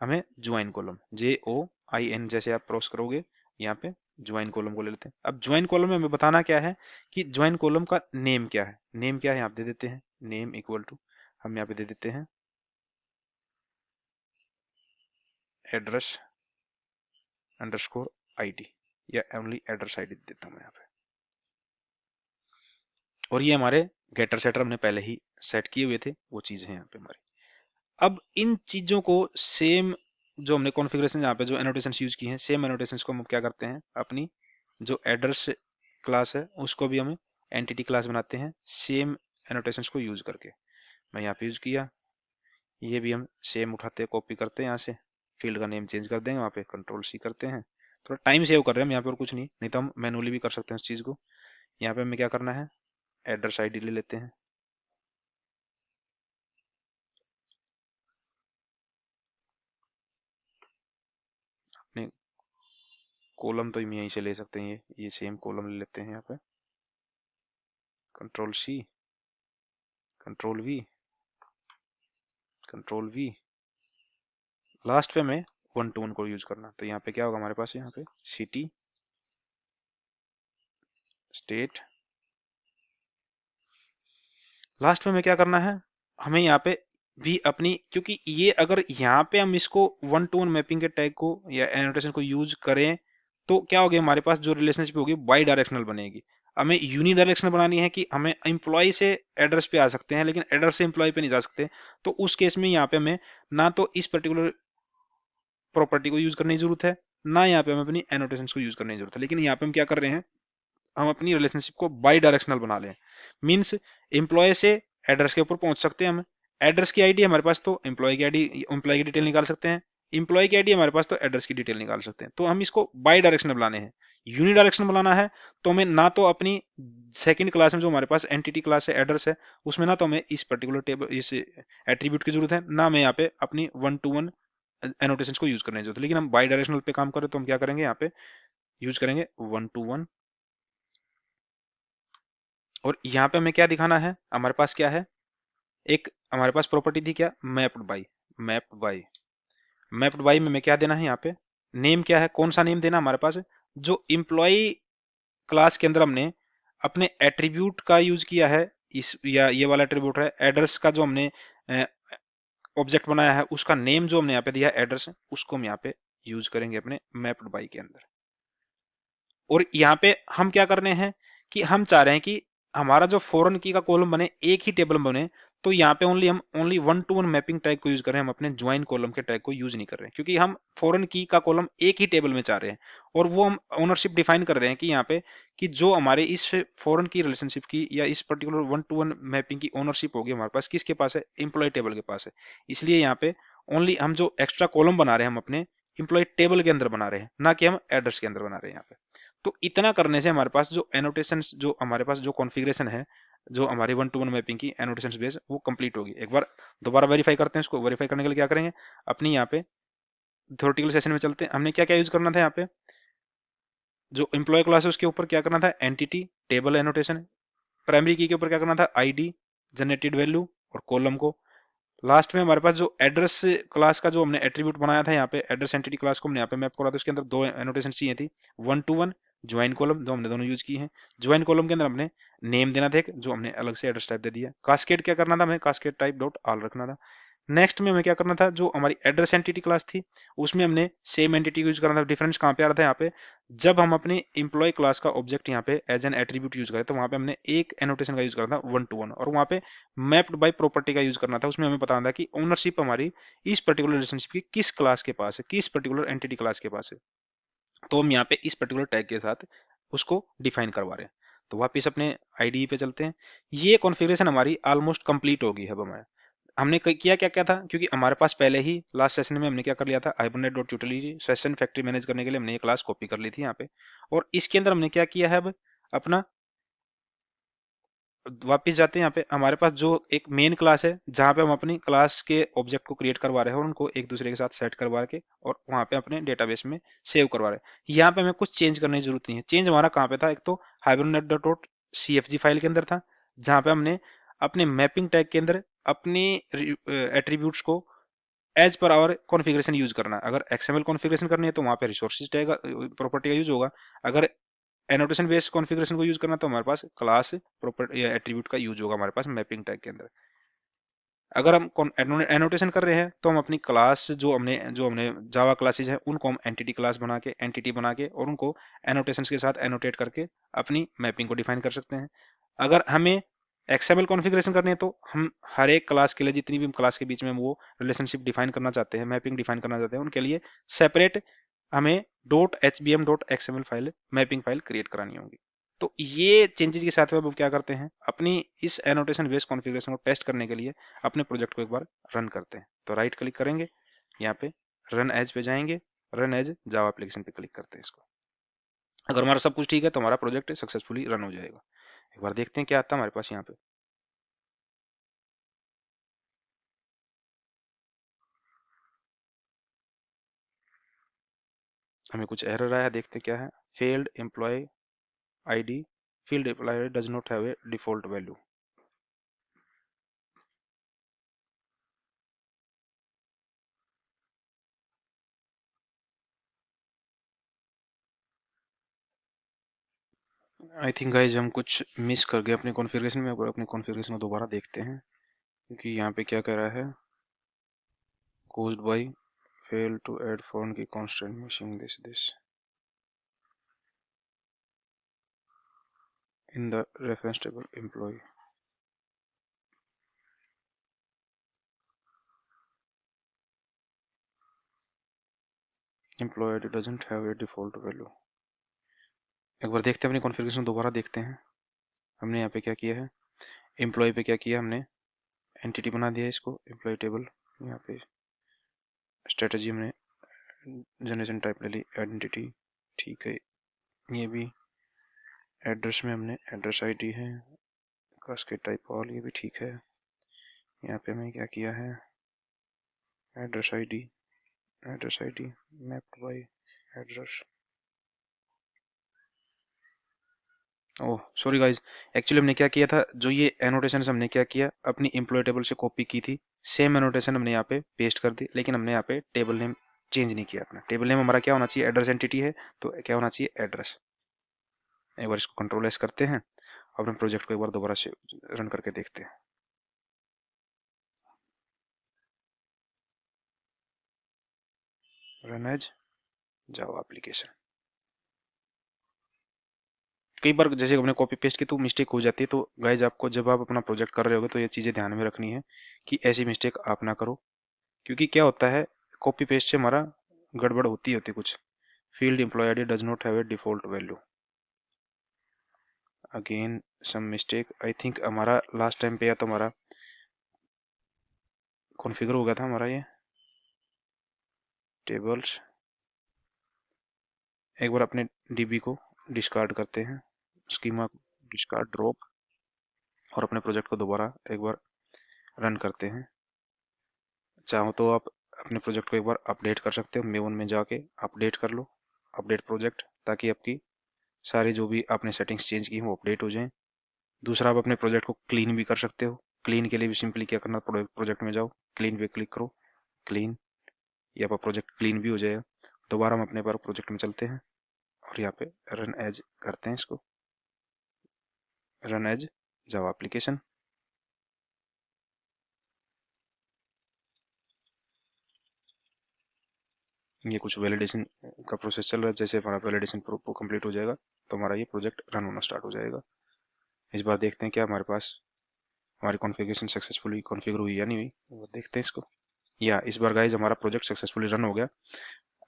A: हमें ज्वाइन कॉलम JOIN जैसे आप क्रॉस करोगे यहाँ पे ज्वाइन कॉलम को ले लेते हैं। अब ज्वाइन कॉलम में हमें बताना क्या है कि ज्वाइन कॉलम का नेम क्या है। नेम क्या है आप दे देते हैं, नेम इक्वल टू हम यहाँ पे दे देते हैं एड्रेस अंडरस्कोर आईडी, या ओनली एड्रेस आईडी दे देता हूँ मैं यहाँ पे। और ये हमारे गेटर सेटर हमने पहले ही सेट किए हुए थे, वो चीजें हैं यहाँ पे हमारी। अब इन चीजों को सेम जो हमने कॉन्फ़िगरेशन यहाँ पे जो एनोटेशंस यूज की हैं, सेम एनोटेशंस को हम क्या करते हैं, अपनी जो एड्रेस क्लास है उसको भी हम एंटिटी क्लास बनाते हैं सेम एनोटेशंस को यूज करके। मैं यहाँ पे यूज किया, ये भी हम सेम उठाते हैं, कॉपी करते हैं यहाँ से, फील्ड का नेम चेंज कर देंगे, वहाँ पे कंट्रोल सी करते हैं। थोड़ा टाइम सेव कर रहे हैं हम यहाँ पे और कुछ नहीं, नहीं तो हम मैनुअली भी कर सकते हैं उस चीज़ को। यहाँ पे हमें क्या करना है, एड्रेस आईडी ले लेते हैं, अपने कॉलम तो हम यहीं से ले सकते हैं, ये सेम कॉलम ले लेते हैं यहाँ पे, control C, control V, control V, last पे हमें 1 to 1 को यूज करना। तो यहाँ पे क्या होगा हमारे पास, यहाँ पे सिटी, स्टेट, लास्ट में हमें क्या करना है, हमें यहाँ पे भी अपनी, क्योंकि ये अगर यहाँ पे हम इसको 1 to 1 मैपिंग के टैग को या एनोटेशन को यूज करें तो क्या होगा, हमारे पास जो रिलेशनशिप होगी बाई डायरेक्शनल बनेगी। हमें यूनी डायरेक्शनल बनानी है कि हमें एम्प्लॉय से एड्रेस पे आ सकते हैं लेकिन एड्रेस से एम्प्लॉय पे नहीं जा सकते। तो उस केस में यहाँ पे हमें ना तो इस पर्टिकुलर प्रॉपर्टी को यूज करने की जरूरत है, ना यहाँ पे हमें अपनी एनोटेशन को यूज करने की जरूरत है। लेकिन यहाँ पे हम क्या कर रहे हैं, हम अपनी रिलेशनशिप को बाई डायरेक्शनल बना लें। मीन्स एम्प्लॉय से एड्रेस के ऊपर पहुंच सकते हैं हम, एड्रेस की आईडी हमारे पास तो एम्प्लॉय की आईडी, एम्प्लॉय की डिटेल निकाल सकते हैं, एम्प्लॉय की आईडी हमारे पास तो एड्रेस की डिटेल निकाल सकते हैं। तो हम इसको बाई डायरेक्शनल बनाने हैं। यूनि डायरेक्शनल बनाना है तो हमें ना तो अपनी सेकंड क्लास में जो हमारे पास एंटिटी क्लास है एड्रेस है उसमें ना तो हमें इस पर्टिकुलर टेबल इस एट्रीब्यूट की जरूरत है, ना हमें यहाँ पे अपनी 1 to 1 एनोटेशन को यूज करने की जरूरत है। लेकिन हम बाई डायरेक्शनल पे काम करें तो हम क्या करेंगे, यहाँ पे यूज करेंगे 1 to 1। और यहाँ पे हमें क्या दिखाना है, हमारे पास क्या है, एक हमारे पास प्रॉपर्टी थी क्या, mapped by, mapped by, mapped by में हमें क्या देना है, यहाँ पे नेम क्या है, कौन सा नेम देना हमारे पास, जो इम्प्लॉय क्लास के अंदर हमने अपने एट्रीब्यूट का यूज किया है, इस या ये वाला एट्रीब्यूट है एड्रेस का, जो हमने ऑब्जेक्ट बनाया है उसका नेम जो हमने यहाँ पे दिया है एड्रेस, उसको हम यहाँ पे यूज करेंगे अपने मैप्ड बाई के अंदर। और यहाँ पे हम क्या कर रहे हैं कि हम चाह रहे हैं कि हमारा जो फॉरेन की का कॉलम बने एक ही टेबल में बने। तो यहाँ पे ओनली हम ओनली 1 to 1 मैपिंग टैग को यूज कर रहे हैं, हम अपने ज्वाइन कॉलम के टैग को यूज नहीं कर रहे हैं, क्योंकि हम फॉरेन की का कॉलम एक ही टेबल में चाह रहे हैं। और वो हम ओनरशिप डिफाइन कर रहे हैं कि यहाँ पे कि जो हमारे इस फॉरेन की रिलेशनशिप की या इस पर्टिकुलर 1 to 1 मैपिंग की ओनरशिप होगी हमारे पास किसके पास है, एम्प्लॉय टेबल के पास है। इसलिए यहाँ पे ओनली हम जो एक्स्ट्रा कॉलम बना रहे हैं हम अपने एम्प्लॉय टेबल के अंदर बना रहे हैं, ना कि हम एड्रेस के अंदर बना रहे हैं यहाँ पे। तो इतना करने से हमारे पास जो एनोटेशंस, जो हमारे पास जो कॉन्फ़िगरेशन है, जो हमारी 1 to 1 मैपिंग की एनोटेशंस बेस, वो कंप्लीट होगी। एक बार दोबारा वेरीफाई करते हैं इसको। वेरीफाई करने के लिए क्या करेंगे, अपनी यहाँ पे थ्योरेटिकल सेशन में चलते हैं। हमने क्या क्या यूज करना था, यहाँ पे जो एम्प्लॉय क्लास है उसके ऊपर क्या करना था, एंटिटी टेबल एनोटेशन, प्राइमरी की के ऊपर क्या करना था, आईडी, जनरेटेड वैल्यू और कॉलम को। लास्ट में हमारे पास जो एड्रेस क्लास का जो हमने एट्रीब्यूट बनाया था, यहाँ पे एड्रेस एंटिटी क्लास को हमने यहाँ पे मैप करा था, उसके अंदर दो एनोटेशन चाहिए थी, 1 to 1 ज्वाइन कॉलम, जो हमने दोनों यूज की हैं। ज्वाइन कॉलम के अंदर हमने नेम देना था एक, जो हमने अलग से एड्रेस टाइप दे दिया। कास्केड क्या करना था, हमें कास्केड टाइप डॉट ऑल रखना था। नेक्स्ट में हमें क्या करना था, जो हमारी एड्रेस एंटिटी क्लास थी उसमें हमने सेम एंटिटी यूज करना था। डिफरेंस कहाँ पे आ रहा था, यहाँ पे जब हम अपने एम्प्लॉय क्लास का ऑब्जेक्ट यहाँ पे एज एन एट्रीब्यूट यूज करें तो वहां पे हमने एक एनोटेशन का यूज करना था 1 to 1, और वहां पे मैप्ड बाय प्रॉपर्टी का यूज करना था। उसमें हमें बताना था कि ओनरशिप हमारी इस पर्टिकुलर रिलेशनशिप की किस क्लास के पास है, किस पर्टिकुलर एंटिटी क्लास के पास है। तो हम यहाँ पे इस पर्टिकुलर टैग के साथ उसको डिफाइन करवा रहे हैं। तो वापिस अपने आईडी पे चलते हैं। ये कॉन्फ़िगरेशन हमारी ऑलमोस्ट कंप्लीट होगी। अब हमारे हमने किया क्या क्या था, क्योंकि हमारे पास पहले ही लास्ट सेशन में हमने क्या कर लिया था, hibernate.utility सेशन फैक्ट्री मैनेज करने के लिए हमने ये क्लास कॉपी कर ली थी यहाँ पे। और इसके अंदर हमने क्या किया है, अब अपना वापिस जाते हैं। यहाँ पे हमारे पास जो एक मेन क्लास है जहाँ पे हम अपनी क्लास के ऑब्जेक्ट को क्रिएट करवा रहे हैं और उनको एक दूसरे के साथ सेट करवा के और वहाँ पे अपने डेटाबेस में सेव करवा रहे हैं। यहाँ पे हमें कुछ चेंज करने की जरूरत नहीं है। चेंज हमारा कहाँ पे था, एक तो hibernate.cfg फाइल के अंदर था, जहाँ पे हमने अपने मैपिंग टैग के अंदर अपनी एट्रीब्यूट्स को as per hour configuration use करना है। अगर XML कॉन्फ़िगरेशन करनी है तो वहाँ पे रिसोर्सेज टैग प्रॉपर्टी का यूज होगा। अगर एनोटेशन बेस्ड कॉन्फ़िगरेशन को यूज करना तो हमारे पास क्लास प्रॉपर्टी या एट्रीब्यूट का यूज होगा हमारे पास मैपिंग टैग के अंदर। अगर हम एनोटेशन कर रहे हैं तो हम अपनी क्लास जो हमने जावा क्लासेज है उनको हम एंटिटी क्लास बना के एंटिटी बना के और उनको एनोटेशंस के साथ एनोटेट करके अपनी मैपिंग को डिफाइन कर सकते हैं। अगर हमें एक्सएमएल कॉन्फ़िगरेशन करनी है तो हम हर एक क्लास के लिए, जितनी भी क्लास के बीच में हम वो रिलेशनशिप डिफाइन करना चाहते हैं, मैपिंग डिफाइन करना चाहते हैं, उनके लिए सेपरेट हमें .hbm.xml file, mapping file create करानी होगी। तो ये चेंजेस के साथ में अब हम क्या करते हैं, अपनी इस एनोटेशन बेस्ड कॉन्फ़िगरेशन को टेस्ट करने के लिए अपने प्रोजेक्ट को एक बार रन करते हैं। तो राइट क्लिक करेंगे, यहाँ पे रन एज पे जाएंगे, रन एज जावा एप्लीकेशन पे क्लिक करते हैं इसको। अगर हमारा सब कुछ ठीक है तो हमारा प्रोजेक्ट सक्सेसफुली रन हो जाएगा। एक बार देखते हैं क्या आता है हमारे पास यहाँ पे। हमें कुछ एरर आया, देखते क्या है। Field employ ID, field employ does not have a default value. I think guys हम कुछ मिस कर गए अपने कॉन्फ़िगरेशन में। अगर अपने कॉन्फ़िगरेशन को दोबारा देखते हैं, क्योंकि यहाँ पे क्या कह रहा है, caused by fail to add foreign key constant missing this in the reference table employee ID doesn't have a default value। एक बार देखते हैं अपनी कॉन्फ़िगरेशन दोबारा देखते हैं। हमने यहाँ पे क्या किया है, एम्प्लॉय पे क्या किया हमने, एंटिटी बना दिया इसको एम्प्लॉय टेबल। यहाँ पे स्ट्रेटजी हमने जनरेशन टाइप ले ली आइडेंटिटी, ठीक है। ये भी एड्रेस में हमने एड्रेस आईडी है, कास्केड टाइप ऑल, ये भी ठीक है। यहाँ पे हमें क्या किया है, address ID mapped by address. Oh sorry guys, actually हमने क्या किया था, जो ये एनोटेशन हमने क्या किया, अपनी एम्प्लॉय टेबल से कॉपी की थी, सेम एनोटेशन हमने यहाँ पे पेस्ट कर दी, लेकिन हमने यहाँ पे टेबल नेम चेंज नहीं किया। अपना टेबल नेम हमारा क्या होना चाहिए, एड्रेस एंटिटी है तो क्या होना चाहिए, एड्रेस। एक बार इसको कंट्रोल एस करते हैं, अपने प्रोजेक्ट को एक बार दोबारा से रन करके देखते हैं। Run as Java application. कई बार जैसे हमने कॉपी पेस्ट की तो मिस्टेक हो जाती है, तो गाइज आपको जब आप अपना प्रोजेक्ट कर रहे होगे तो ये चीजें ध्यान में रखनी है कि ऐसी मिस्टेक आप ना करो। क्योंकि क्या होता है, कॉपी पेस्ट से हमारा गड़बड़ होती कुछ। Field employ ID does not have a default value, again some mistake. I think हमारा लास्ट टाइम पे या तो हमारा कॉन्फ़िगर हो गया था हमारा ये टेबल्स। एक बार अपने डीबी को डिस्कार्ड करते हैं, स्कीमा डिस्कार्ड ड्रॉप, और अपने प्रोजेक्ट को दोबारा एक बार रन करते हैं। चाहो तो आप अपने प्रोजेक्ट को एक बार अपडेट कर सकते हो, मेवन में जाके अपडेट कर लो, अपडेट प्रोजेक्ट, ताकि आपकी सारी जो भी आपने सेटिंग्स चेंज की हैं वो अपडेट हो जाएं। दूसरा, आप अपने प्रोजेक्ट को क्लीन भी कर सकते हो। क्लीन के लिए भी सिंपली क्या करना, प्रोजेक्ट में जाओ, क्लीन पे क्लिक करो, क्लीन, ये आपका प्रोजेक्ट क्लीन भी हो जाएगा। दोबारा हम अपने बार प्रोजेक्ट में चलते हैं और यहाँ पे रन एज करते हैं इसको, रन एज जावा एप्लीकेशन। ये कुछ वैलिडेशन का प्रोसेस चल रहा है, जैसे हमारा वैलिडेशन कंप्लीट हो जाएगा तो हमारा ये प्रोजेक्ट रन होना स्टार्ट हो जाएगा। इस बार देखते हैं क्या हमारे पास हमारी कॉन्फ़िगरेशन सक्सेसफुली कॉन्फ़िगर हुई या नहीं हुई, वो देखते हैं इसको। या इस बार गाइज हमारा प्रोजेक्ट सक्सेसफुली रन हो गया।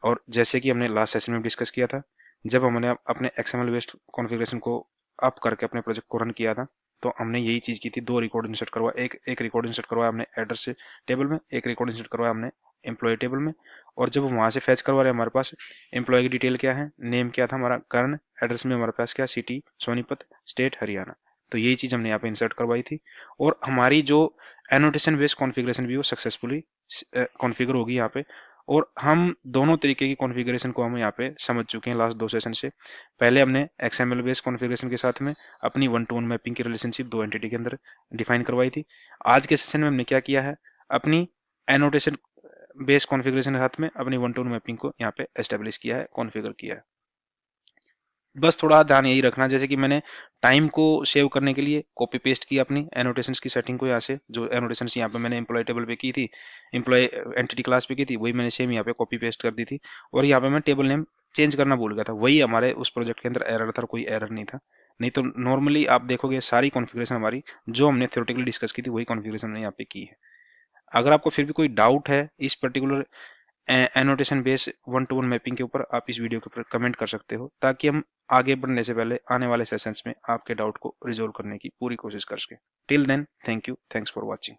A: और जैसे कि हमने लास्ट सेशन में डिस्कस किया था, जब हमने अपने एक्सएमएल बेस्ड कॉन्फ़िगरेशन को अप करके अपने प्रोजेक्ट को रन किया था, तो हमने यही चीज की थी, दो रिकॉर्ड इंसर्ट करवाया, एक रिकॉर्ड इंसर्ट करवाया हमने एड्रेस टेबल में, एक रिकॉर्ड इंसर्ट करवाया हमने एम्प्लॉय टेबल में। और जब वहां से फैच करवा रहे हमारे पास एम्प्लॉय की डिटेल क्या है, नेम क्या था हमारा कर्ण, एड्रेस में हमारे पास क्या, सिटी सोनीपत, स्टेट हरियाणा। तो यही चीज हमने यहाँ पे इंसर्ट करवाई थी, और हमारी जो एनोटेशन बेस्ड कॉन्फ़िगरेशन भी वो सक्सेसफुली कॉन्फ़िगर होगी यहाँ पे। और हम दोनों तरीके की कॉन्फ़िगरेशन को हम यहाँ पे समझ चुके हैं लास्ट दो सेशन से। पहले हमने एक्सएमएल बेस्ड कॉन्फ़िगरेशन के साथ में अपनी वन टू वन मैपिंग की रिलेशनशिप दो एंटिटी के अंदर डिफाइन करवाई थी। आज के सेशन में हमने क्या किया है, अपनी एनोटेशन बेस्ड कॉन्फ़िगरेशन के साथ में अपनी वन टू वन मैपिंग को यहाँ पे एस्टेब्लिश किया है, कॉन्फ़िगर किया है।
B: बस थोड़ा ध्यान यही रखना, जैसे कि मैंने टाइम को सेव करने के लिए कॉपी पेस्ट की अपनी एनोटेशंस की सेटिंग को, यहाँ से जो एनोटेशंस यहाँ पे मैंने एम्प्लॉय टेबल पे की थी, एम्प्लॉय एंटिटी क्लास पे की थी, वही मैंने सेम यहाँ पे कॉपी पेस्ट कर दी थी। और यहाँ पे मैं टेबल नेम चेंज करना भूल गया था, वही हमारे उस प्रोजेक्ट के अंदर एरर था, कोई एरर नहीं था। नहीं तो नॉर्मली आप देखोगे सारी कॉन्फ़िगरेशन हमारी जो हमने थ्योरेटिकली डिस्कस की थी वही कॉन्फ़िगरेशन हमने यहाँ पे की है। अगर आपको फिर भी कोई डाउट है इस particular annotation base one to one mapping के ऊपर, आप इस वीडियो के ऊपर कमेंट कर सकते हो, ताकि हम आगे बढ़ने से पहले आने वाले सेशंस में आपके डाउट को रिजोल्व करने की पूरी कोशिश कर सकें। Till then, thank you, thanks for watching.